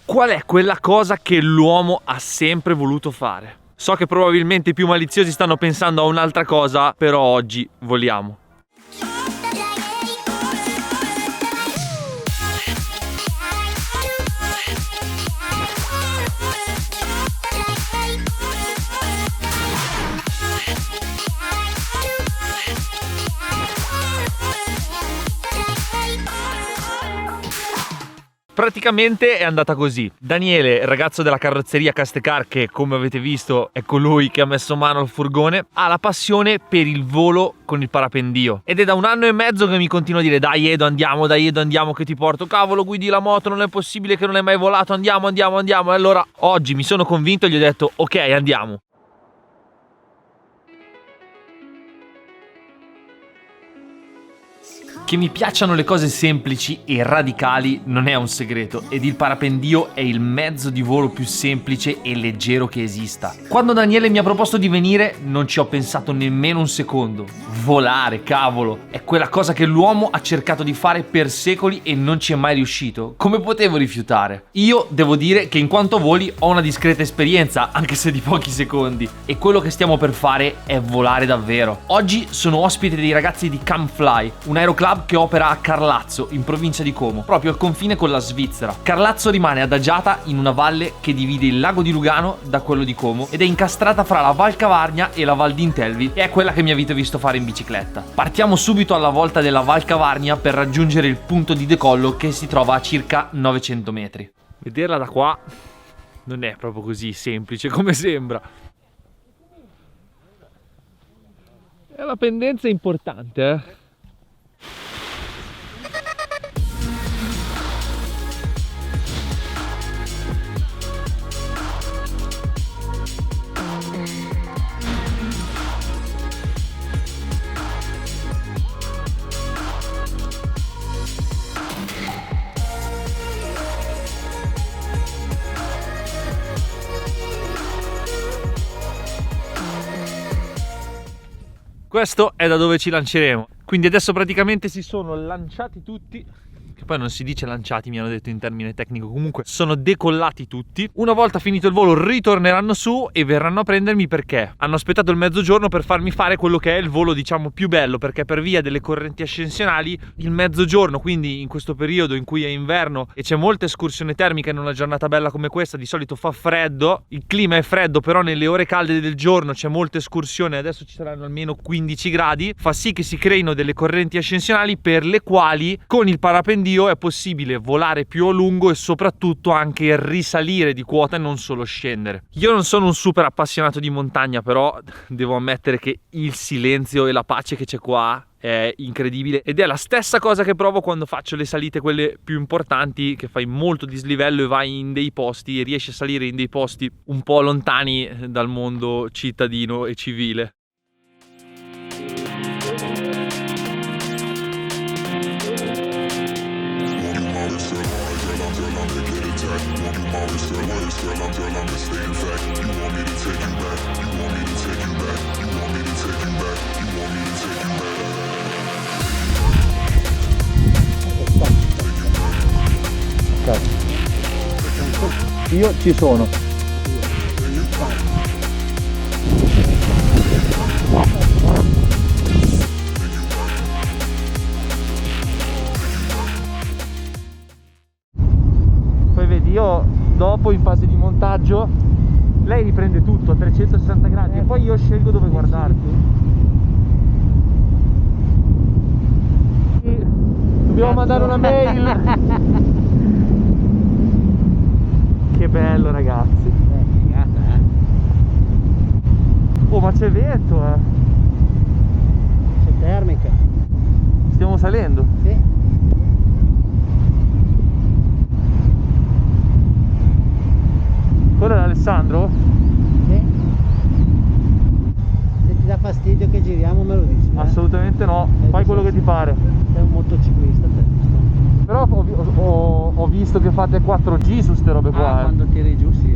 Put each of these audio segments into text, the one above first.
Qual è quella cosa che l'uomo ha sempre voluto fare? So che probabilmente i più maliziosi stanno pensando a un'altra cosa, però oggi voliamo. Praticamente è andata così. Daniele, ragazzo della carrozzeria Castecar, che come avete visto è colui che ha messo mano al furgone, ha la passione per il volo con il parapendio. Ed è da 1 anno e mezzo che mi continua a dire: dai Edo andiamo che ti porto. Cavolo, guidi la moto, non è possibile che non hai mai volato, andiamo. E allora oggi mi sono convinto e gli ho detto: ok, andiamo. Che mi piacciono le cose semplici e radicali non è un segreto, ed il parapendio è il mezzo di volo più semplice e leggero che esista. Quando Daniele mi ha proposto di venire non ci ho pensato nemmeno un secondo. Volare, cavolo, è quella cosa che l'uomo ha cercato di fare per secoli e non ci è mai riuscito. Come potevo rifiutare? Io devo dire che in quanto voli ho una discreta esperienza, anche se di pochi secondi, e quello che stiamo per fare è volare davvero. Oggi sono ospite dei ragazzi di Camfly, un aeroclub che opera a Carlazzo, in provincia di Como, proprio al confine con la Svizzera. Carlazzo rimane adagiata in una valle che divide il lago di Lugano da quello di Como ed è incastrata fra la Val Cavarnia e la Val d'Intelvi, e è quella che mi avete visto fare in bicicletta. Partiamo subito alla volta della Val Cavarnia per raggiungere il punto di decollo, che si trova a circa 900 metri. Vederla da qua non è proprio così semplice come sembra. E la pendenza è importante, eh? Questo è da dove ci lanceremo. Quindi adesso praticamente si sono lanciati tutti, che poi non si dice lanciati, mi hanno detto in termine tecnico, comunque sono decollati tutti. Una volta finito il volo ritorneranno su e verranno a prendermi, perché hanno aspettato il mezzogiorno per farmi fare quello che è il volo, diciamo, più bello, perché per via delle correnti ascensionali il mezzogiorno, quindi in questo periodo in cui è inverno e c'è molta escursione termica in una giornata bella come questa, di solito fa freddo, il clima è freddo, però nelle ore calde del giorno c'è molta escursione, adesso ci saranno almeno 15 gradi, fa sì che si creino delle correnti ascensionali per le quali con il parapendio è possibile volare più a lungo e soprattutto anche risalire di quota e non solo scendere. Io non sono un super appassionato di montagna, però devo ammettere che il silenzio e la pace che c'è qua è incredibile, ed è la stessa cosa che provo quando faccio le salite, quelle più importanti, che fai molto dislivello e vai in dei posti e riesci a salire in dei posti un po' lontani dal mondo cittadino e civile. Io ci sono. Poi vedi, io dopo in fase di montaggio lei riprende tutto a 360 gradi e poi io scelgo dove guardarti. Dobbiamo mandare una mail. Che bello, ragazzi. Figata, eh. Oh, ma c'è vento, eh. C'è termica. Stiamo salendo. Sì. Quello è Alessandro? Sì. Se ti dà fastidio che giriamo me lo dici. Assolutamente no, fai quello che ti pare. Sei un motociclista te. Però ho visto che fate 4G su ste robe qua. Quando tiri giù sì,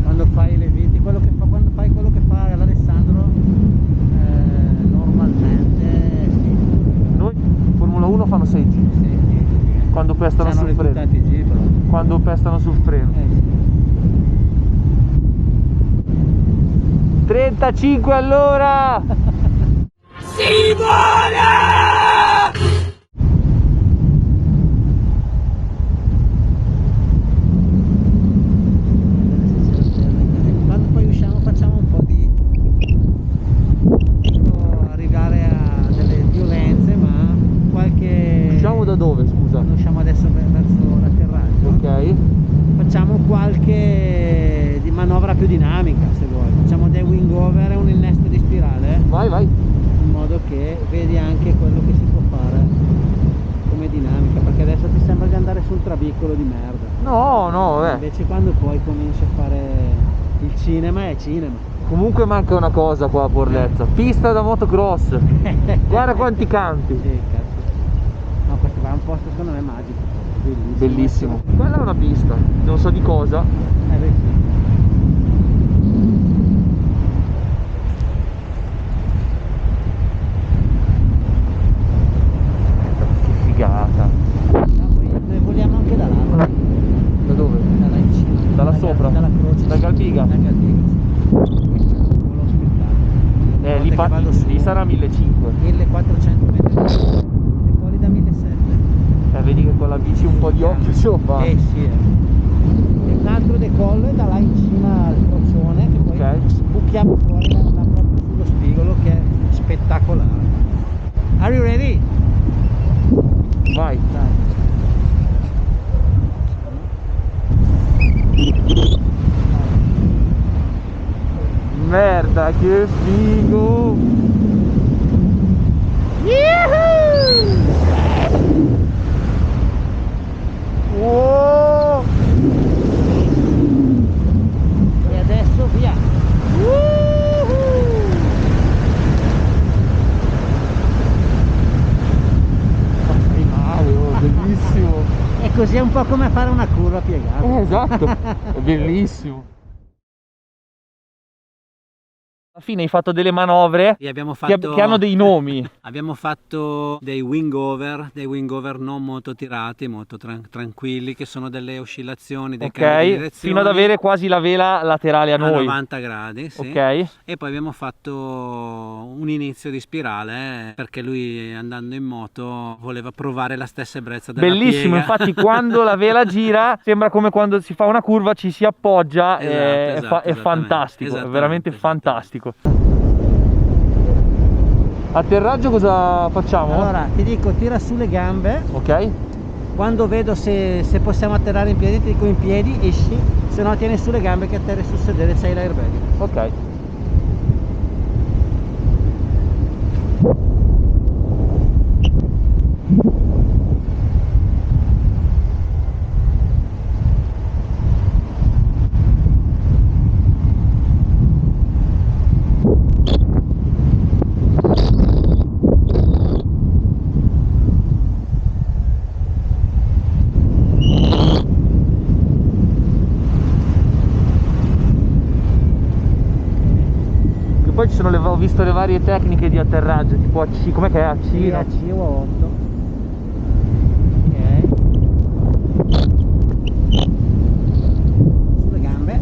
quando fai le viti, quando fai quello che fa l'Alessandro, normalmente sì. Noi Formula 1 fanno 6G. Sì. Quando pestano C'hanno sul le freddo. puntate G però. quando pestano sul freno. Sì. 35 all'ora! Si vola! Quando poi usciamo facciamo un po' di arrivare a delle violenze, ma qualche... Usciamo da dove, scusa? Quando usciamo adesso verso l'atterraggio, Ok. facciamo qualche di manovra più dinamica, se vuoi. Facciamo dei wing over e un innesto di spirale, Vai, vai. in modo che vedi anche quello che si può fare come dinamica, perché adesso ti sembra di andare sul trabicolo di merda. No, no, vabbè. Invece quando poi cominci a fare il cinema è cinema. Comunque manca una cosa qua a Porlezza. Pista da motocross. Guarda quanti campi. Sì, cazzo. No, questo va a un posto secondo me magico. Bellissimo. Quella è una pista, non so di cosa. Beh, sì. Che figata. No, poi noi voliamo anche da là. Da dove? Da là in cima. Dalla sopra? Dalla croce. Da Galbiga? Da Galbiga, sì. Un volo spettacolo. Lì, Vado su lì sarà 1500. 1400 metri e fuori da 1700. Vedi che con la bici un po' di occhio ce lo fa. Sì. E un altro decollo è da là in cima al crocione, che poi Ok. buchiamo fuori da proprio sullo spigolo, che è spettacolare. Are you ready? Vai. Dai. Merda, che figo! Wow! E adesso via. Che male, oh, bellissimo! E così è un po' come fare una curva piegata. Esatto, è bellissimo. Alla fine hai fatto delle manovre E abbiamo che hanno dei nomi. Abbiamo fatto dei wing over non molto tirati, molto tranquilli, che sono delle oscillazioni, dei cambi di Ok, direzione fino ad avere quasi la vela laterale a a noi. 90 gradi, sì. Ok. E poi abbiamo fatto un inizio di spirale, perché lui, andando in moto, voleva provare la stessa ebbrezza della Bellissimo, piega. infatti quando la vela gira sembra come quando si fa una curva, ci si appoggia, Esatto, è fantastico, è veramente fantastico. Atterraggio cosa facciamo? Allora, ti dico, tira su le gambe. Ok. Quando vedo se possiamo atterrare in piedi, ti dico in piedi, esci, se no tieni su le gambe che atterri sul sedere, c'hai l'airbag. Ok. Poi ci sono ho visto le varie tecniche di atterraggio, tipo AC, com'è che è? AC? Sì, No? a C o a 8. Ok. Sulle gambe.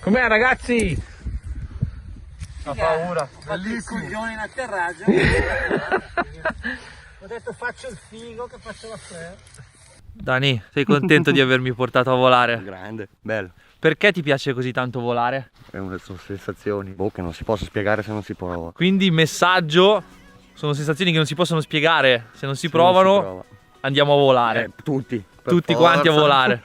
Com'è ragazzi? Fa paura, Bellissimo. Coglione in atterraggio. Ho detto faccio il figo che faccio la flare. Dani, sei contento di avermi portato a volare? Grande, bello. Perché ti piace così tanto volare? Sono sensazioni che non si possono spiegare se non si prova. Quindi messaggio, sono sensazioni che non si possono spiegare, se non si Se non si provano prova. andiamo a volare. Tutti. Per Tutti quanti a forza. volare.